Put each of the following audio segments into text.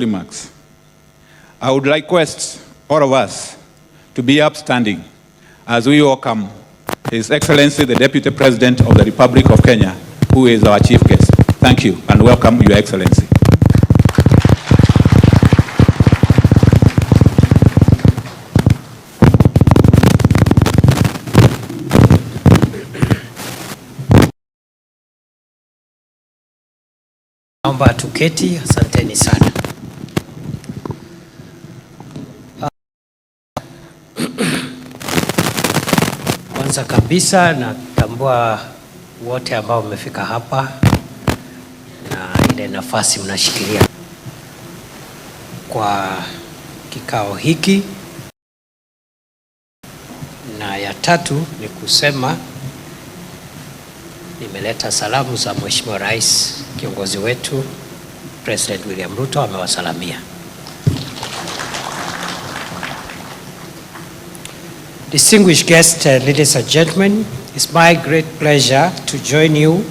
remarks. I would request all of us to be upstanding as we welcome His Excellency the Deputy President of the Republic of Kenya, who is our chief guest. Thank you and welcome, Your Excellency. Naomba tuketi, asanteni sana. Kwanza kabisa natambua wote ambao mmefika hapa na ile nafasi mnashikilia kwa kikao hiki, na ya tatu ni kusema nimeleta salamu za Mheshimiwa Rais, kiongozi wetu President William Ruto amewasalamia. Distinguished guests, ladies and gentlemen, it's my great pleasure to join you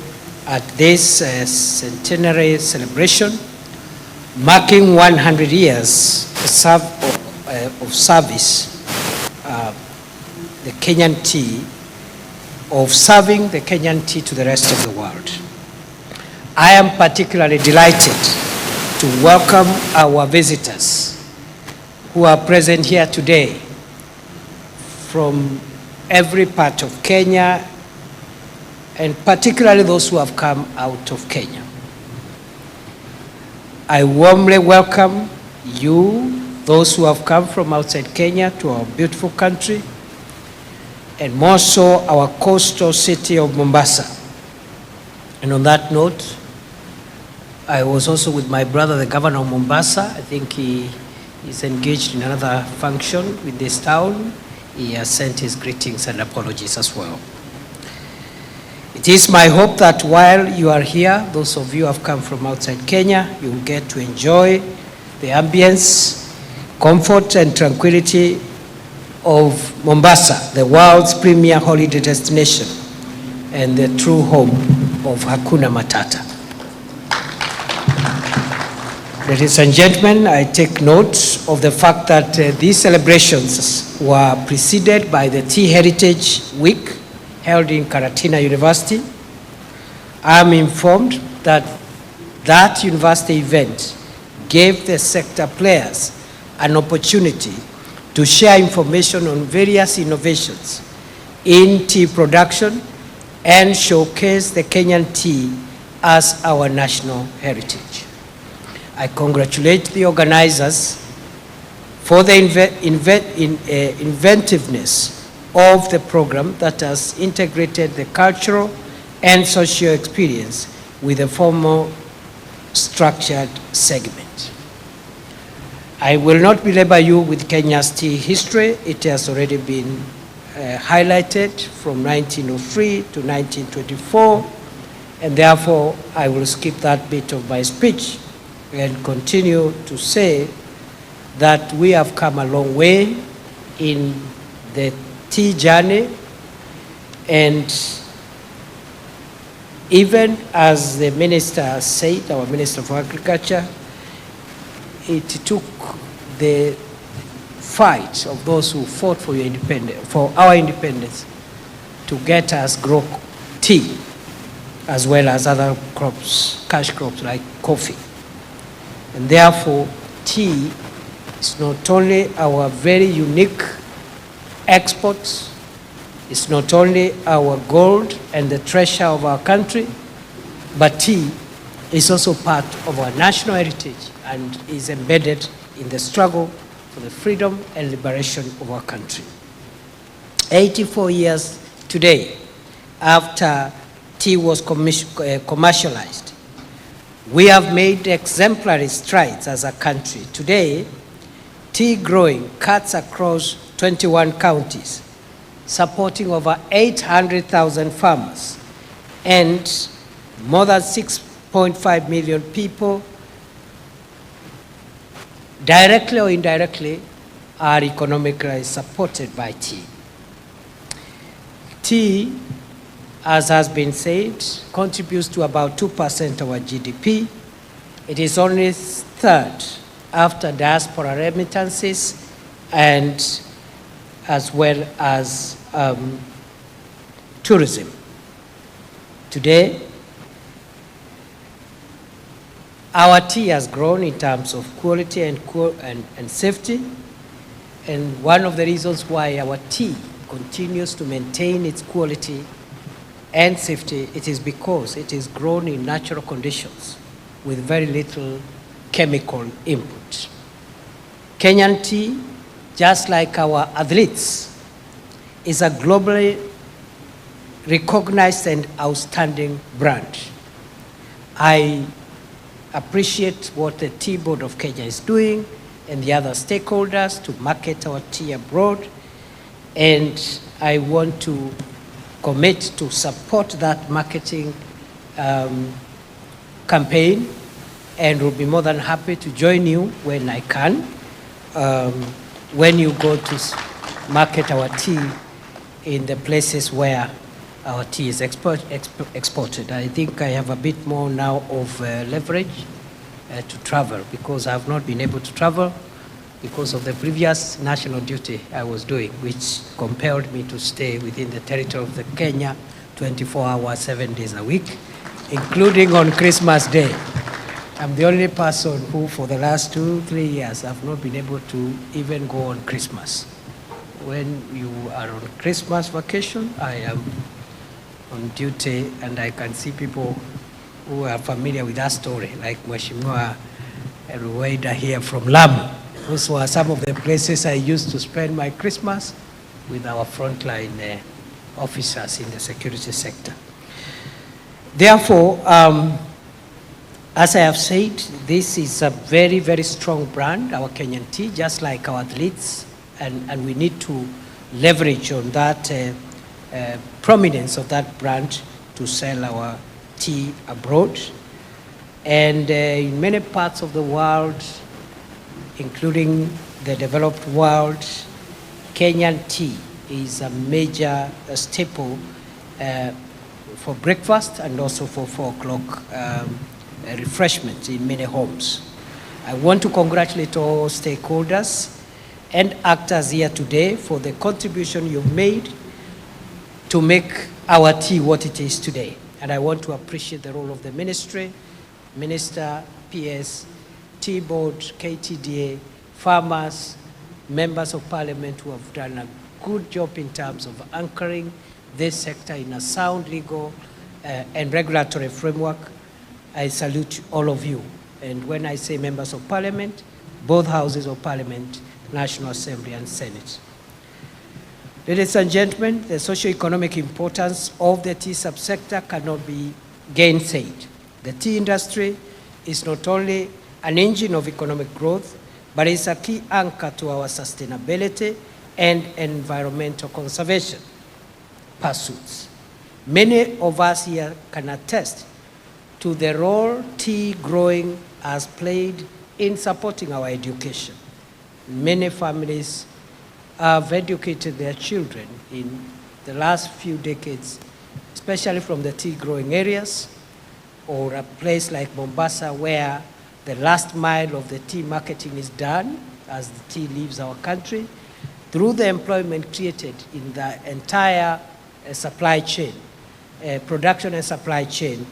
at this centenary celebration marking 100 years of service, the Kenyan tea, of serving the Kenyan tea to the rest of the world. I am particularly delighted to welcome our visitors who are present here today from every part of Kenya, and particularly those who have come out of Kenya. I warmly welcome you, those who have come from outside Kenya, to our beautiful country, and more so our coastal city of Mombasa. And on that note, I was also with my brother, the governor of Mombasa. I think he is engaged in another function with this town. He has sent his greetings and apologies as well. It is my hope that while you are here, those of you who have come from outside Kenya, you will get to enjoy the ambience, comfort and tranquility of Mombasa, the world's premier holiday destination and the true home of Hakuna Matata. Ladies and gentlemen, I take note of the fact that these celebrations were preceded by the Tea Heritage Week held in Karatina University. I am informed that that university event gave the sector players an opportunity to share information on various innovations in tea production and showcase the Kenyan tea as our national heritage. I congratulate the organizers for the inventiveness of the program that has integrated the cultural and social experience with a formal structured segment. I will not belabor you with Kenya's tea history. It has already been highlighted from 1903 to 1924, and therefore I will skip that bit of my speech and continue to say that we have come a long way in the tea journey, and even as the minister said, our Minister for Agriculture, it took the fight of those who fought for your independence, for our independence, to get us grow tea as well as other crops, cash crops like coffee. And therefore, tea is not only our very unique exports, it's not only our gold and the treasure of our country, but tea is also part of our national heritage and is embedded in the struggle for the freedom and liberation of our country. 84 years today after tea was commercialized, we have made exemplary strides as a country. Today, tea growing cuts across 21 counties, supporting over 800,000 farmers and more than 6.5 million people, directly or indirectly, are economically supported by tea. Tea, as has been said, contributes to about 2% of our GDP. It is only third after diaspora remittances, and as well as tourism. Today, our tea has grown in terms of quality and safety, and one of the reasons why our tea continues to maintain its quality and safety, it is because it is grown in natural conditions with very little chemical input. Kenyan tea, just like our athletes, is a globally recognized and outstanding brand. I appreciate what the Tea Board of Kenya is doing and the other stakeholders to market our tea abroad, and I want to commit to support that marketing campaign, and will be more than happy to join you when I can, when you go to market our tea in the places where our tea is exported. I think I have a bit more now of leverage to travel, because I have not been able to travel because of the previous national duty I was doing, which compelled me to stay within the territory of the Kenya 24 hours, 7 days a week, including on Christmas Day. I'm the only person who, for the last 2-3 years, have not been able to even go on Christmas. When you are on Christmas vacation, I am on duty, and I can see people who are familiar with that story, like Mheshimiwa Ruwaida here from Lamu. Those were some of the places I used to spend my Christmas with our frontline officers in the security sector. Therefore, as I have said, this is a very, very strong brand, our Kenyan tea, just like our athletes, and we need to leverage on that prominence of that brand to sell our tea abroad. And in many parts of the world, including the developed world, Kenyan tea is a major staple for breakfast and also for 4 o'clock refreshment in many homes. I want to congratulate all stakeholders and actors here today for the contribution you've made to make our tea what it is today. And I want to appreciate the role of the ministry, Minister, PS, Tea Board, KTDA, farmers, members of parliament who have done a good job in terms of anchoring this sector in a sound legal and regulatory framework. I salute all of you. And when I say members of parliament, both houses of parliament, National Assembly and Senate. Ladies and gentlemen, the socio-economic importance of the tea subsector cannot be gainsaid. The tea industry is not only an engine of economic growth, but is a key anchor to our sustainability and environmental conservation pursuits. Many of us here can attest to the role tea growing has played in supporting our education. Many families have educated their children in the last few decades, especially from the tea growing areas, or a place like Mombasa where the last mile of the tea marketing is done as the tea leaves our country, through the employment created in the entire supply chain, production and supply chain.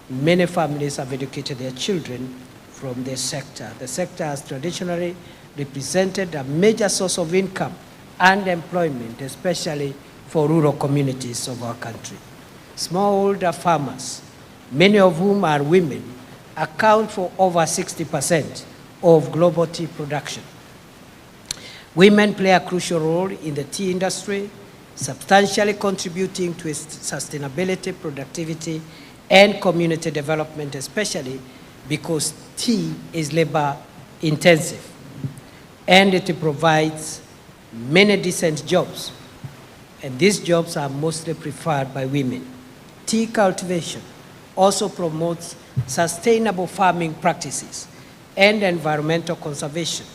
Many families have educated their children from this sector. The sector has traditionally represented a major source of income and employment, especially for rural communities of our country. Smallholder farmers, many of whom are women, account for over 60% of global tea production. Women play a crucial role in the tea industry, substantially contributing to its sustainability, productivity, and community development, especially because tea is labor intensive and it provides many decent jobs, and these jobs are mostly preferred by women. Tea cultivation also promotes sustainable farming practices and environmental conservation,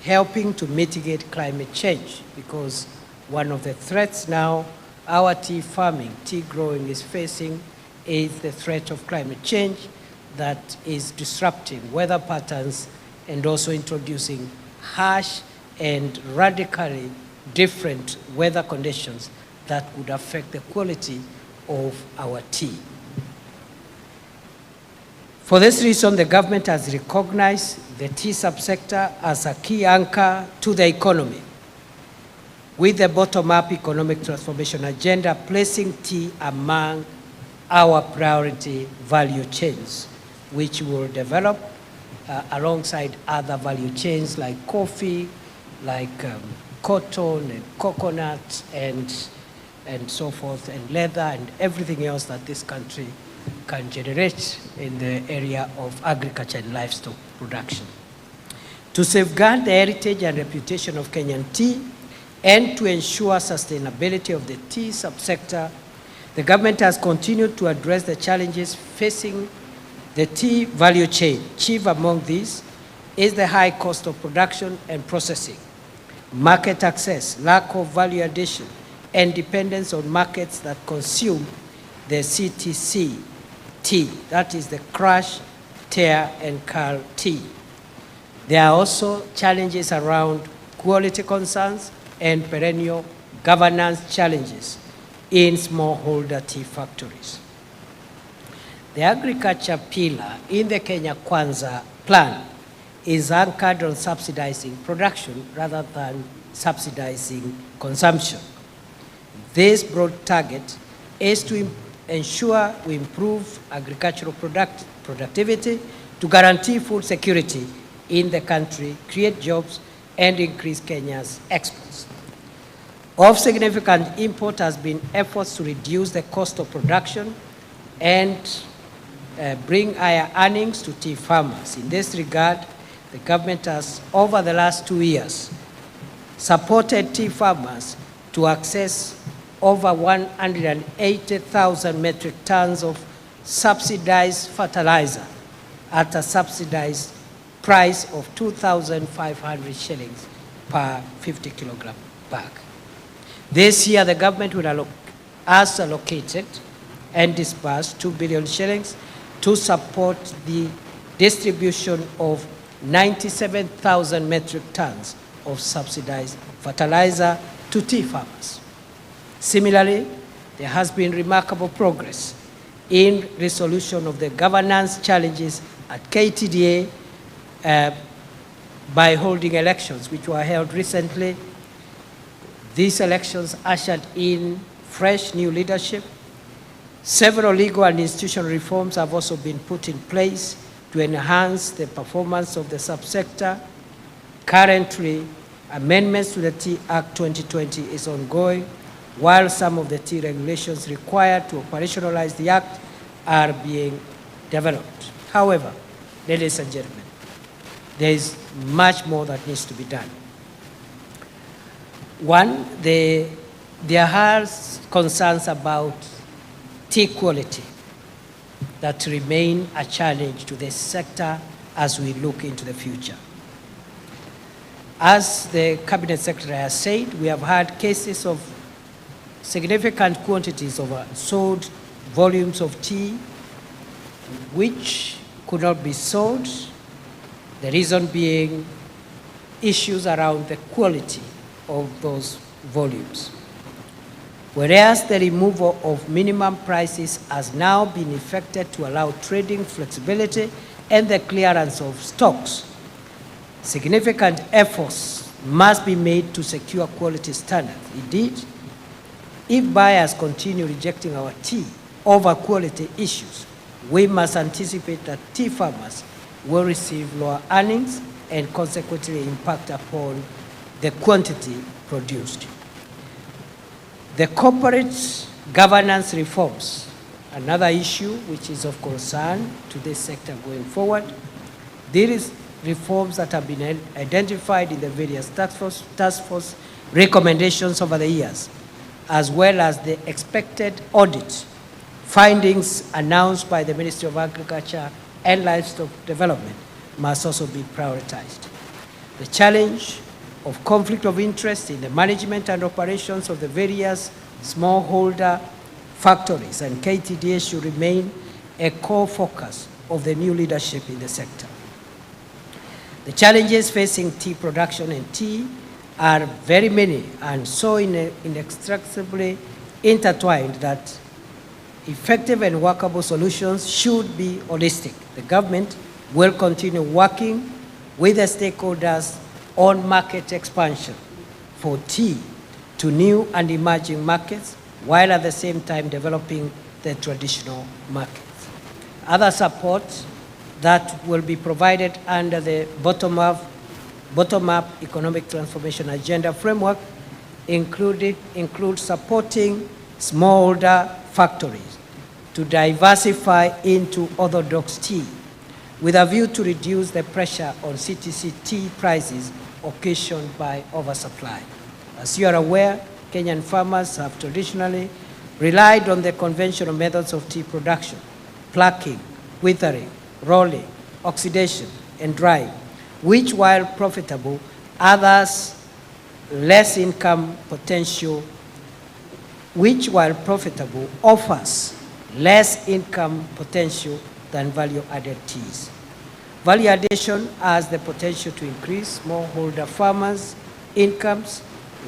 helping to mitigate climate change, because one of the threats now our tea farming, tea growing is facing is the threat of climate change that is disrupting weather patterns and also introducing harsh and radically different weather conditions that would affect the quality of our tea. For this reason, the government has recognized the tea subsector as a key anchor to the economy, with the bottom-up economic transformation agenda placing tea among our priority value chains, which will develop alongside other value chains like coffee, like cotton and coconut and so forth, and leather and everything else that this country can generate in the area of agriculture and livestock production. To safeguard the heritage and reputation of Kenyan tea and to ensure sustainability of the tea subsector, the government has continued to address the challenges facing the tea value chain. Chief among these is the high cost of production and processing, market access, lack of value addition, and dependence on markets that consume the CTC tea, that is the crush, tear, and curl tea. There are also challenges around quality concerns and perennial governance challenges in smallholder tea factories. The agriculture pillar in the Kenya Kwanza plan is anchored on subsidizing production rather than subsidizing consumption. This broad target is to ensure we improve agricultural productivity to guarantee food security in the country, create jobs, and increase Kenya's exports. Of significant import has been efforts to reduce the cost of production and bring higher earnings to tea farmers. In this regard, the government has, over the last 2 years, supported tea farmers to access over 180,000 metric tons of subsidized fertilizer at a subsidized price of 2,500 shillings per 50 kilogram bag. This year, the government has allocated and disbursed 2 billion shillings to support the distribution of 97,000 metric tons of subsidized fertilizer to tea farmers. Similarly, there has been remarkable progress in resolution of the governance challenges at KTDA by holding elections, which were held recently. These elections ushered in fresh new leadership. Several legal and institutional reforms have also been put in place to enhance the performance of the subsector. Currently, amendments to the Tea Act 2020 is ongoing, while some of the tea regulations required to operationalize the Act are being developed. However, ladies and gentlemen, there is much more that needs to be done. One, there are concerns about tea quality that remain a challenge to this sector as we look into the future. As the Cabinet Secretary has said, we have had cases of significant quantities of sold volumes of tea which could not be sold, the reason being issues around the quality of those volumes. Whereas the removal of minimum prices has now been effected to allow trading flexibility and the clearance of stocks, significant efforts must be made to secure quality standards. Indeed, if buyers continue rejecting our tea over quality issues, we must anticipate that tea farmers will receive lower earnings and consequently impact upon the quantity produced. The corporate governance reforms, another issue which is of concern to this sector going forward. These reforms that have been identified in the various task force recommendations over the years, as well as the expected audit findings announced by the Ministry of Agriculture and Livestock Development, must also be prioritized. The challenge of conflict of interest in the management and operations of the various smallholder factories and KTDA should remain a core focus of the new leadership in the sector. The challenges facing tea production and tea are very many and so inextricably intertwined that effective and workable solutions should be holistic. The government will continue working with the stakeholders on market expansion for tea to new and emerging markets, while at the same time developing the traditional markets. Other support that will be provided under the bottom-up economic transformation agenda framework include supporting smallholder factories to diversify into orthodox tea with a view to reduce the pressure on CTC tea prices occasioned by oversupply. As you are aware, Kenyan farmers have traditionally relied on the conventional methods of tea production: plucking, withering, rolling, oxidation, and drying, which, while profitable, offers less income potential than value-added teas. Value addition has the potential to increase smallholder farmers' incomes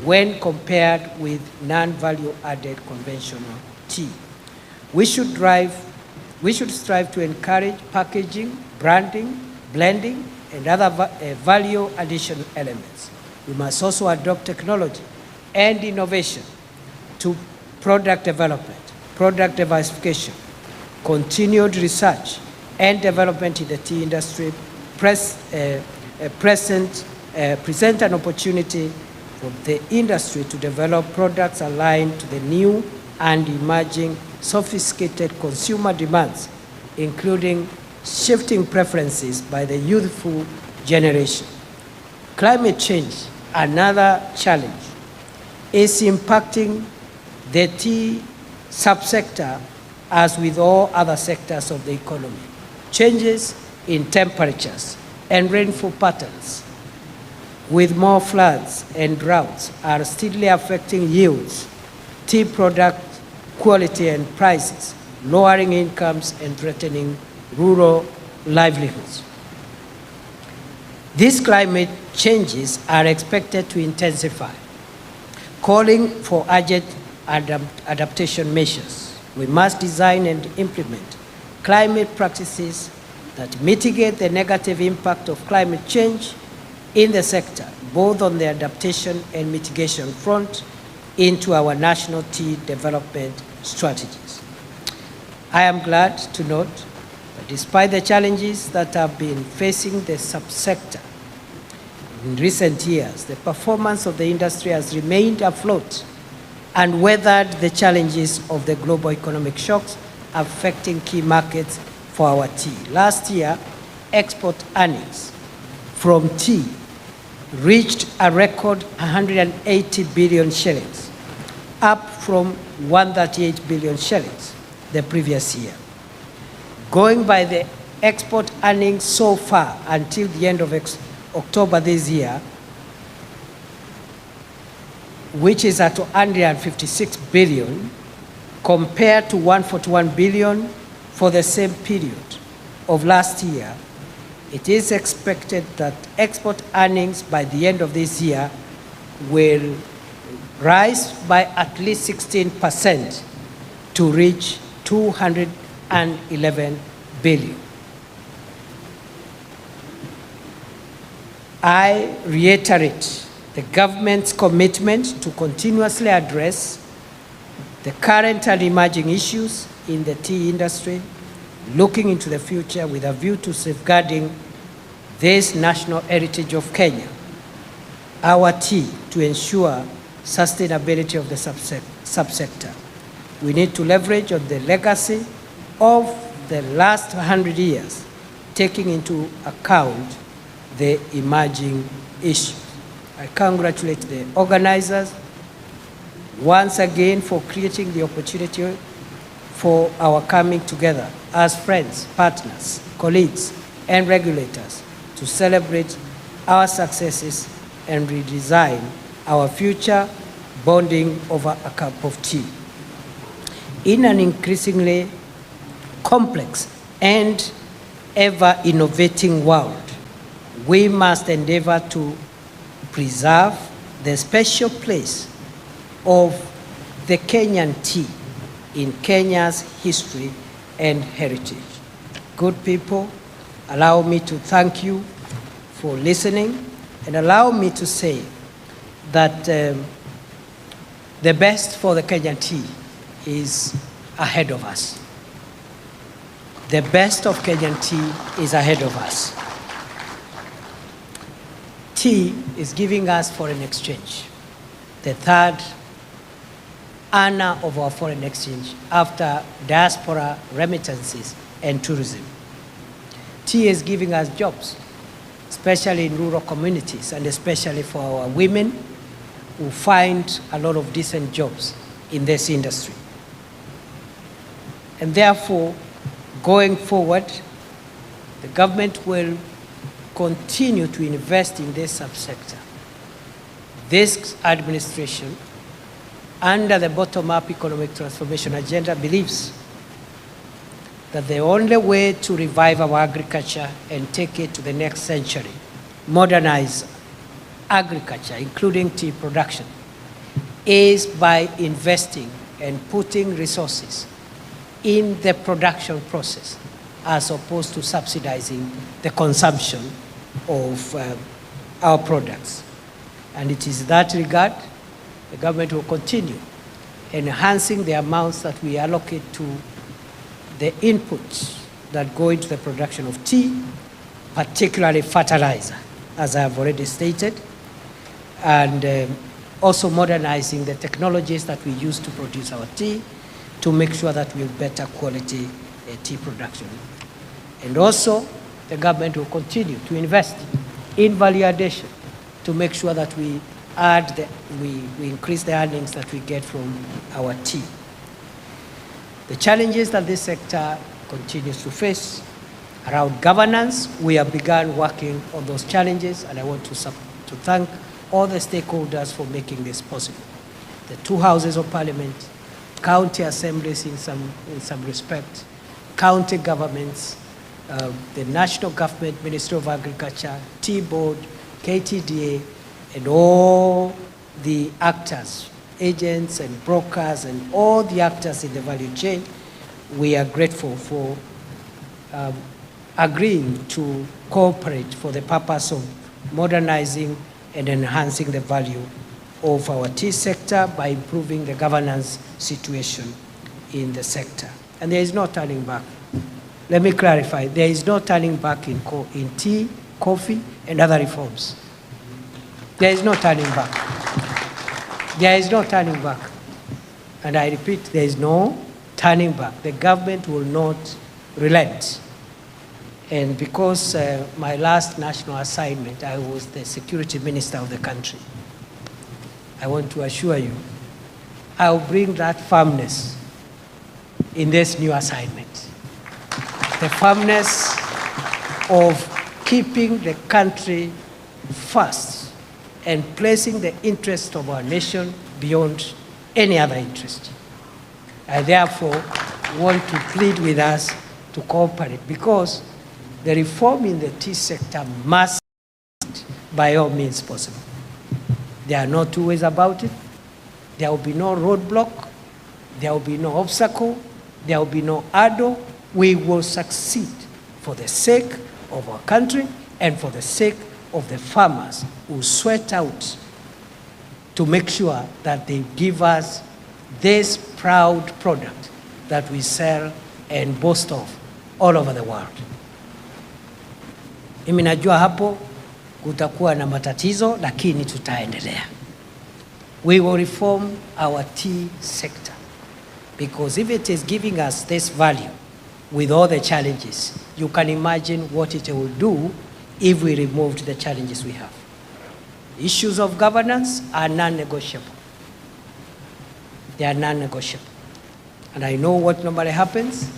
when compared with non-value-added conventional tea. We should strive to encourage packaging, branding, blending, and other value addition elements. We must also adopt technology and innovation to product development, product diversification, continued research and development in the tea industry present an opportunity for the industry to develop products aligned to the new and emerging sophisticated consumer demands, including shifting preferences by the youthful generation. Climate change, another challenge, is impacting the tea subsector as with all other sectors of the economy. Changes in temperatures and rainfall patterns, with more floods and droughts, are steadily affecting yields, tea product quality and prices, lowering incomes and threatening rural livelihoods. These climate changes are expected to intensify, calling for urgent adaptation measures. We must design and implement climate practices that mitigate the negative impact of climate change in the sector, both on the adaptation and mitigation front, into our national tea development strategies. I am glad to note that despite the challenges that have been facing the subsector in recent years, the performance of the industry has remained afloat and weathered the challenges of the global economic shocks affecting key markets for our tea. Last year, export earnings from tea reached a record 180 billion shillings, up from 138 billion shillings the previous year. Going by the export earnings so far until the end of October this year, which is at 156 billion, compared to 141 billion for the same period of last year, it is expected that export earnings by the end of this year will rise by at least 16% to reach 211 billion. I reiterate the government's commitment to continuously address the current and emerging issues in the tea industry, looking into the future with a view to safeguarding this national heritage of Kenya, our tea, to ensure sustainability of the subsector. We need to leverage on the legacy of the last 100 years, taking into account the emerging issues. I congratulate the organizers once again for creating the opportunity for our coming together as friends, partners, colleagues, and regulators to celebrate our successes and redesign our future, bonding over a cup of tea. In an increasingly complex and ever-innovating world, we must endeavor to preserve the special place of the Kenyan tea in Kenya's history and heritage. Good people, allow me to thank you for listening, and allow me to say that the best for the Kenyan tea is ahead of us. The best of Kenyan tea is ahead of us. Tea is giving us foreign exchange, the third earner of our foreign exchange after diaspora remittances and tourism. Tea is giving us jobs, especially in rural communities, and especially for our women who find a lot of decent jobs in this industry. And therefore, going forward, the government will continue to invest in this subsector. This administration, under the bottom-up economic transformation agenda, believes that the only way to revive our agriculture and take it to the next century, modernize agriculture, including tea production, is by investing and putting resources in the production process as opposed to subsidizing the consumption of our products. And it is that regard the government will continue enhancing the amounts that we allocate to the inputs that go into the production of tea, particularly fertilizer, as I have already stated, and also modernizing the technologies that we use to produce our tea to make sure that we have better quality tea production. And also, the government will continue to invest in value addition to make sure that we increase the earnings that we get from our tea. The challenges that this sector continues to face around governance, we have begun working on those challenges, and I want to thank all the stakeholders for making this possible. The two houses of parliament, county assemblies in some respect, county governments, the national government, Ministry of Agriculture, Tea Board, KTDA, and all the actors, agents and brokers, and all the actors in the value chain. We are grateful for agreeing to cooperate for the purpose of modernizing and enhancing the value of our tea sector by improving the governance situation in the sector. And there is no turning back. Let me clarify, there is no turning back in tea, coffee, and other reforms. There is no turning back. There is no turning back. And I repeat, there is no turning back. The government will not relent. And because my last national assignment, I was the security minister of the country, I want to assure you, I will bring that firmness in this new assignment. The firmness of keeping the country first and placing the interest of our nation beyond any other interest. I therefore want to plead with us to cooperate, because the reform in the tea sector must, by all means possible. There are no two ways about it. There will be no roadblock. There will be no obstacle. There will be no hurdle. We will succeed for the sake of our country and for the sake of the farmers who sweat out to make sure that they give us this proud product that we sell and boast of all over the world. Mimi najua hapo kutakuwa na matatizo, lakini tutaendelea. We will reform our tea sector, because if it is giving us this value with all the challenges, you can imagine what it will do if we removed the challenges we have. Issues of governance are non-negotiable. They are non-negotiable. And I know what normally happens,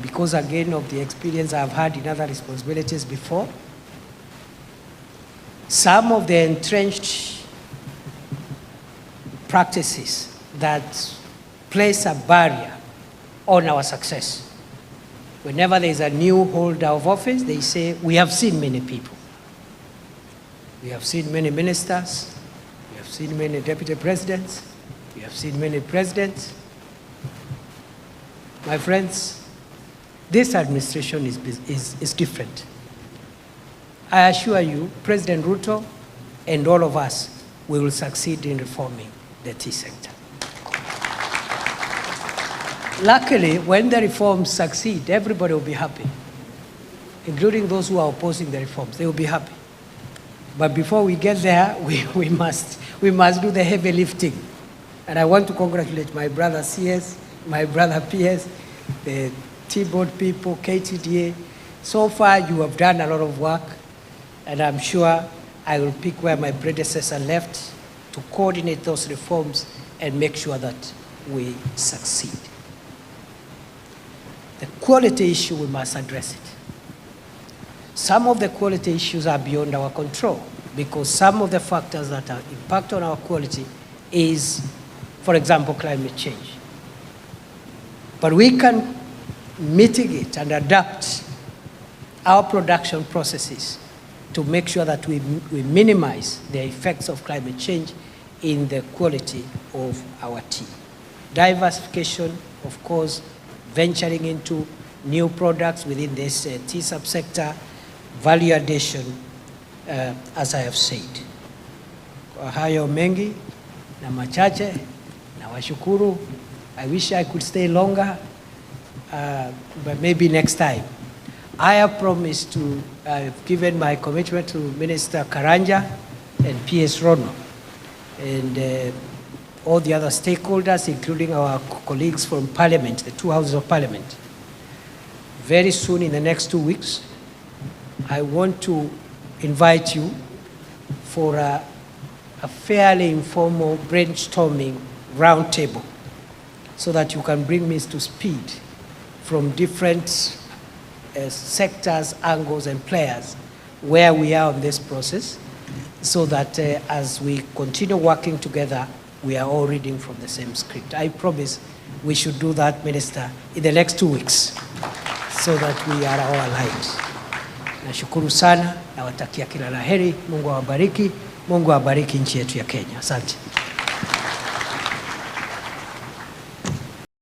because again of the experience I've had in other responsibilities before. Some of the entrenched practices that place a barrier on our success. Whenever there is a new holder of office, they say, we have seen many people. We have seen many ministers, we have seen many deputy presidents, we have seen many presidents. My friends, this administration is different. I assure you, President Ruto and all of us, we will succeed in reforming the tea sector. Luckily, when the reforms succeed, everybody will be happy, including those who are opposing the reforms. They will be happy. But before we get there, we must do the heavy lifting. And I want to congratulate my brother CS, my brother PS, the tea board people, KTDA. So far, you have done a lot of work, and I'm sure I will pick where my predecessor left to coordinate those reforms and make sure that we succeed. The quality issue, we must address it. Some of the quality issues are beyond our control because some of the factors that are impact on our quality is, for example, climate change. But we can mitigate and adapt our production processes to make sure that we minimize the effects of climate change in the quality of our tea. Diversification, of course, venturing into new products within this tea subsector, value addition, as I have said. Kwa hayo mengi na machache na washukuru. I wish I could stay longer, but maybe next time. I have promised to, I've given my commitment to Minister Karanja and PS Rono and all the other stakeholders, including our colleagues from Parliament, the two houses of Parliament. Very soon, in the next 2 weeks, I want to invite you for a fairly informal brainstorming roundtable so that you can bring me to speed from different sectors, angles, and players where we are on this process so that as we continue working together, we are all reading from the same script. I promise we should do that, Minister, in the next 2 weeks so that we are all aligned. Nashukuru sana, nawatakia kila la heri. Mungu awabariki. Mungu awabariki nchi yetu ya Kenya. Asante.